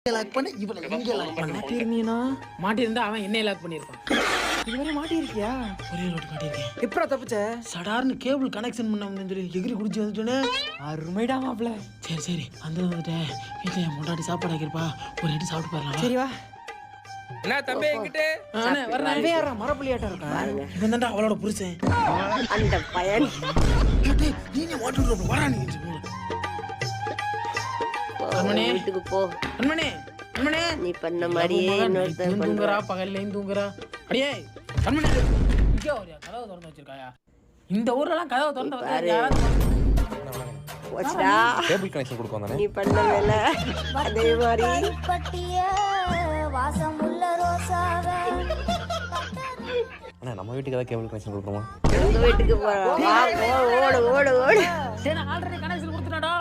Lock பண்ண இவளை இங்க லாக் பண்ண மாட்டிருந்தீனா மாட்டிருந்தா அவன் என்னைய லாக் பண்ணிருப்பான். இதுவரை மாட்டிருக்கியா? ஒரே லோட் மாட்டிருக்கேன். எப்படா தப்பிச்ச? சடார்னு கேபிள் கனெக்ஷன் பண்ண வந்து சொல்லி எகிரி குடிச்சு வந்துட்டேனே. அருமைடா மாப்ள. சரி அந்த வந்துட்டேன். வீட்டுல என் முன்னாடி சாப்பாடு ஆக்கிருப்பா, ஒரு எட்டு சாப்பிட்டு பாருங்க. சரி வா. என்ன தம்பி என்கிட்ட வரேன். வேற மரப்புலியாட்டா இருக்கா? இவன் தான்டா அவளோட புருஷன். அந்த பையன் நீங்க வாட்டர் வரா நீங்க கண்மணி வீட்டுக்கு போ. கண்மணி கண்மணி நீ பண்ண மாதிரியே இன்னொருத்தன் தூங்குறா, பகல்லையும் தூங்குறா. அடியே கண்மணி இங்கே ஒரு கதவை திறந்து வச்சிருக்காயா? இந்த ஊர்லலாம் கதவை திறந்து வச்சா யாராவது போச்சுடா. கேபிள் கனெக்ஷன் கொடுக்க வந்தானே. நீ பண்ண வேலை அதே மாதிரி பட்டிய வாசமுள்ள ரோசாவே அண்ணா நம்ம வீட்டுக்கு ஏதாவது கேபிள் கனெக்ஷன் கொடுக்குறோமா? உங்க வீட்டுக்கு போறோம். வா, ஓடு ஓடு ஓடு ஓடு. சரி ஆல்ரெடி கனெக்ஷன் கொடுத்துட்டாடா.